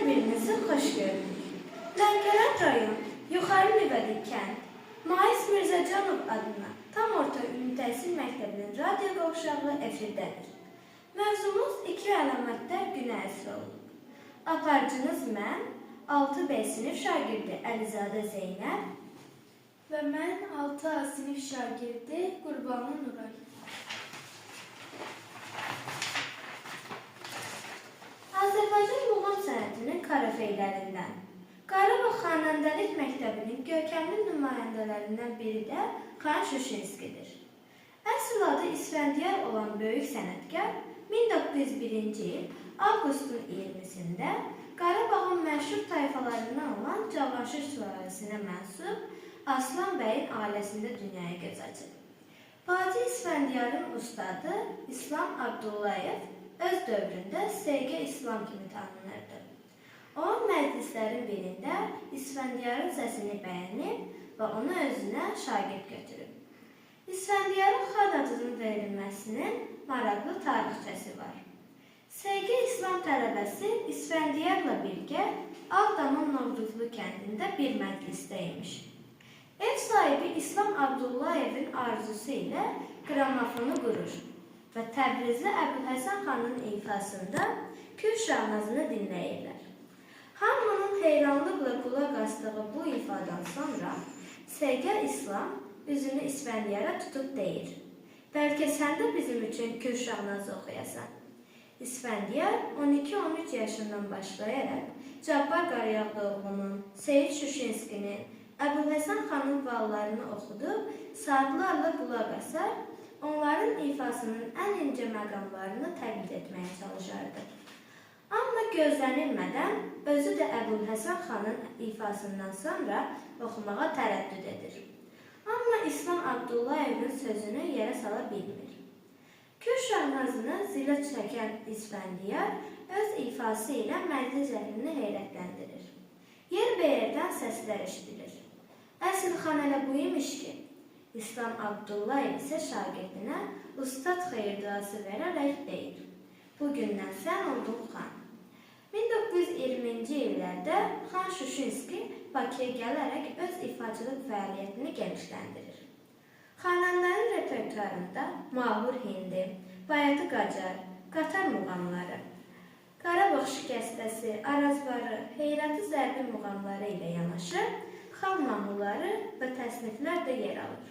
birinizi xoş gördük. Lənkəran rayon, Yuxarı Nivədi kənd, Mais Mirzəcanov adına tam orta ümumi təhsil məktəbinin radio qovşağı efirdədir. Mövzumuz iki əlamətdə günə əsr olub. Aparıcınız mən, 6B sinif şagirdi Əlizadə Zeynəb və mən 6A sinif şagirdi Qurbanlı Nuray. Azərbaycan muğam sənətinin karafeylərindən Qarabağ Xanəndəlik Məktəbinin görkəmli nümayəndələrindən biri də Xan Şuşinskidir. Əsl adı İsfəndiyar olan böyük sənətkar 1901-ci il avqustun 20-sində Qarabağın məşhur tayfalarından olan Cavanşir sülaləsinə mənsub Aslan bəyin ailəsində dünyaya göz açıb. Bacı İsfəndiyarın ustadı İslam Abdullayev öz dövründə SG İslam kimi tanınırdı. O, məclislərin birində İsfəndiyarın səsini bəyənib və onu özünə şagird götürüb. İsfəndiyarın xalq adının verilməsinin maraqlı tarixçəsi var. SG İslam tələbəsi İsfəndiyarla birgə Ağdamın Novruzlu kəndində bir məclisdə imiş. Ev sahibi İslam Abdullayevin arzusu ilə qramofonu qurur və Təbrizli Əbülhəsən xanın ifasında Kür Şahnazını dinləyirlər. Hamının heyranlıqla qulaq asdığı bu ifadan sonra SG İslam üzünü İsfəndiyara tutub deyir: "Bəlkə sən də bizim üçün Kür Şahnazı oxuyasan." İsfəndiyar 12-13 yaşından başlayaraq Cabbar Qarayağdıoğlu'nun, Seyid Şuşinskinin, Əbülhəsən xanın vallarını oxudub, saatlarla qulaq asar, onların ifasının ən incə məqamlarını təqlid etməyə çalışardı. Amma gözlənilmədən özü də Əbülhəsən xanın ifasından sonra oxumağa tərəddüd edir. Amma İslam Abdullayevin sözünü yerə sala bilmir. Kür Şahnazını zilə çəkən İsfəndiyar öz ifası ilə məclis əhlini heyrətləndirir. Yer-bəyərdən səslər eşidilir. Əsl xan elə bu imiş ki, İslam Abdullayev isə şagirdinə ustad xeyir-duası verərək deyir: "Bugündən sən oldun xan." 1920-ci illərdə Xan Şuşinski Bakıya gələrək öz ifaçılıq fəaliyyətini genişləndirir. Xanəndənin repertuarında Mahur Hindi, Bayatı Qacar, Qatar muğamları, Qarabağ şikəstəsi, Arazbarı, Heyrəti zərbi muğamları ilə yanaşı, xalq mahnıları və təsniflər də yer alır.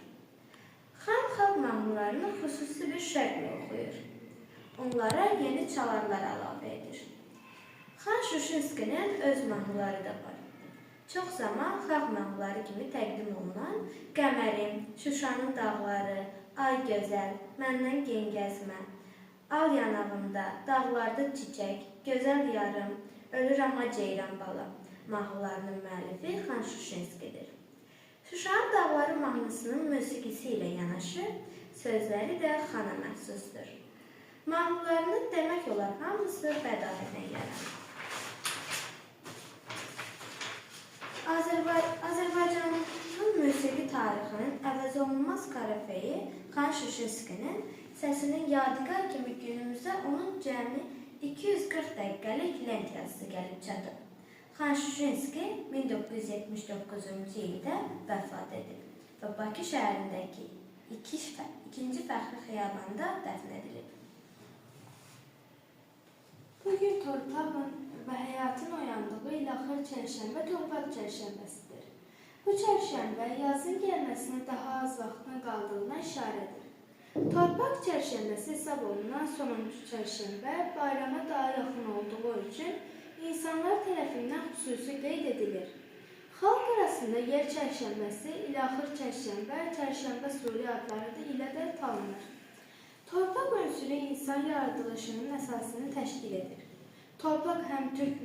Xan xalq mahnılarını xüsusi bir şəklə oxuyur. Onlara yeni çalarlar əlavə edir. Xan Şuşinskinin öz mahnıları da var. Çox zaman xalq mahnıları kimi təqdim olunan Qəmərim, Şuşanın dağları, Ay gözəl, Məndən gen gəzmə, Al yanağında, Dağlarda çiçək, Gözəl yarım, Ölürəm ha ceyran bala mahnılarının müəllifi Xan Şuşinskidir. Şuşanın dağları mahnısının musiqisi ilə yanaşı, sözləri də xana məxsusdur. Mahnılarının demək olar hamısı bədaətdən yaranır. Azərbaycanın musiqi tarixinin əvəzolunmaz karafeyi Xan Şuşinskinin səsinin yadigar kimi günümüzdə onun cəmi 240 dəqiqəlik lent yazısı gəlib çatıb. Xan Şuşinski 1979-cu ildə vəfat edib və Bakı şəhərindəki ikinci fəxri xiyabanda dəfn edilib. Bugün torpağın və həyatın oyandığı ilaxır çərşənbə torpaq çərşənbəsidir. Bu çərşənbə yazın gəlməsinə daha az vaxtın qaldığına işarədir. Torpaq çərşənbəsi hesab olunan sonuncu çərşənbə bayrama daha yaxın olduğu üçün insanlar tərəfindən xüsusi qeyd edilir. Xalq arasında yer çərşənbəsi, ilaxır çərşənbə, çərşənbə suri adları ilə də tanınır. Torpaq ünsürü insan yaradılışının əsasını təşkil edir. Torpaq həm Türk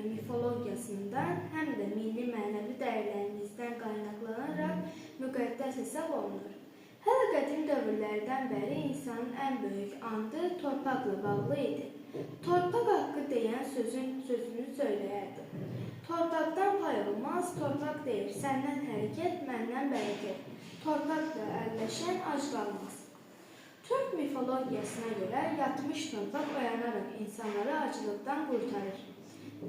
mifologiyasından, həm də milli mənəvi dəyərlərimizdən qaynaqlanaraq müqəddəs hesab olunur. Hələ qədim dövrlərdən bəri insanın ən böyük andı torpaqla bağlı idi. Torpaq haqqı deyən sözünü söyləyərdi. Torpaqdan pay olmaz, torpaq deyir, səndən hərəkət, məndən bərəkət. Torpaqla əlləşən ac qalmaz. Türk mifologiyasına görə yatmış torpaq oyanaraq insanları acılıqdan qurtarır.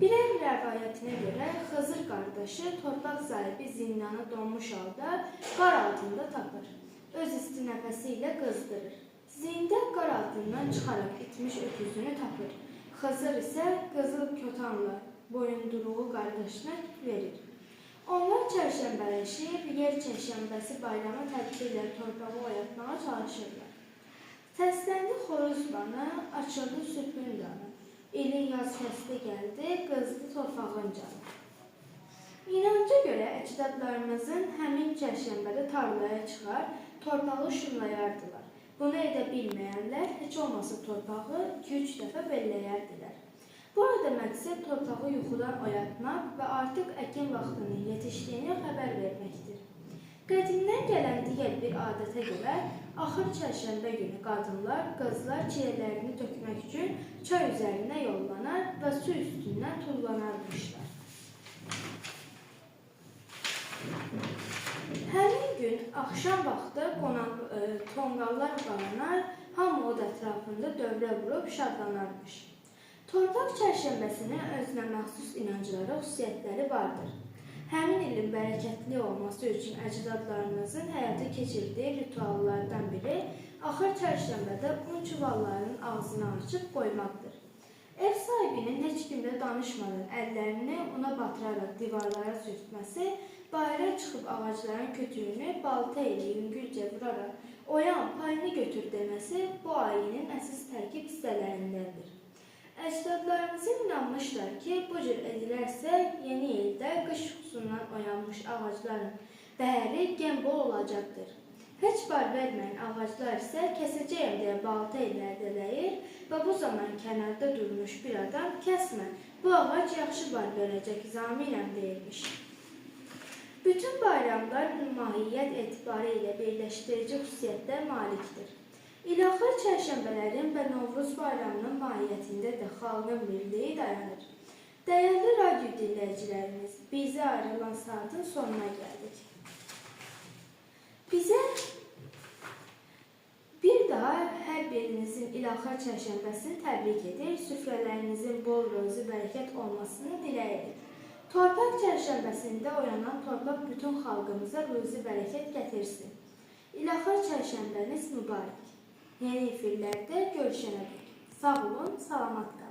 Birər rəvayətinə görə Xızır qardaşı torpaq sahibi zindanı donmuş halda qar altında tapır. Öz isti nəfəsi ilə qızdırır. Zindan qar altından çıxaraq itmiş öküzünü tapır. Xızır isə qızıl kotanla boyunduruğu qardaşına verir. Onlar çərşənbələşib, yer çərşənbəsi bayramı tədbirlə torpağı oyatmağa çalışırlar. Səsləndi xoruz banı, açıldı sübhün danı. İlin yaz fəsli gəldi, qızdı torpağın canı. İnanca görə əcdadlarımızın həmin çərşənbədə tarlaya çıxar, torpağı şumlayardılar. Bunu edə bilməyənlər heç olmasa torpağı 2-3 dəfə belləyərdilər. Burada məqsəd torpağı yuxudan oyatmaq və artıq əkin vaxtının yetişdiyini xəbər verməkdir. Qədimdən gələn digər bir adətə görə, axır çərşənbə günü qadınlar, qızlar çiyələrini tökmək üçün çay üzərinə yollanar və su üstündən tullanarmışlar. Həmin gün axşam vaxtı tonqallar qalanar, hamı od ətrafında dövrə vurub şadlanarmış. Torpaq çərşənbəsinin özünə məxsus inancları, xüsusiyyətləri vardır. Həmin ilin bərəkətli olması üçün əcdadlarımızın həyata keçirdiyi rituallardan biri axır çərşənbədə un çuvallarının ağzını açıb qoymaqdır. Ev sahibinin heç kimlə danışmadan əllərini una batıraraq divarlara sürtməsi, bayıra çıxıb ağacların kütüyünü balta ilə yüngülcə vuraraq oyan payını götür deməsi bu ayinin əsas tərkib hissələrindəndir. Əcdadlarımızın inanmışlar ki, bu cür edilərsə, yeni ildə qış yuxusundan oyanmış ağacların bəhəri gen bol olacaqdır. Heç bar verməyən ağaclar isə kəsəcəyəm deyə balta ilə ədələyir və bu zaman kənarda durmuş bir adam kəsmə, bu ağac yaxşı bar verəcək zaminəm deyirmiş. Bütün bayramlar mahiyyət etibarı ilə birləşdirici xüsusiyyətə malikdir. İlaxır çərşənbələrin və Novruz bayramının mahiyyətində də xalqın birliyi dayanır. Dəyərli radyo dinləyicilərimiz, bizə ayrılan saatin sonuna gəldik. Bizə bir daha hər birinizin İlaxır çərşənbəsini təbrik edir, süfrələrinizin bol ruzi bərəkət olmasını diləyirik. Torpaq çərşənbəsində oyanan torpaq bütün xalqımıza ruzi bərəkət gətirsin. İlaxır çərşənbəniz mübarək. Yeni efirlərdə görüşənə dək. Sağ olun, salamat qalın.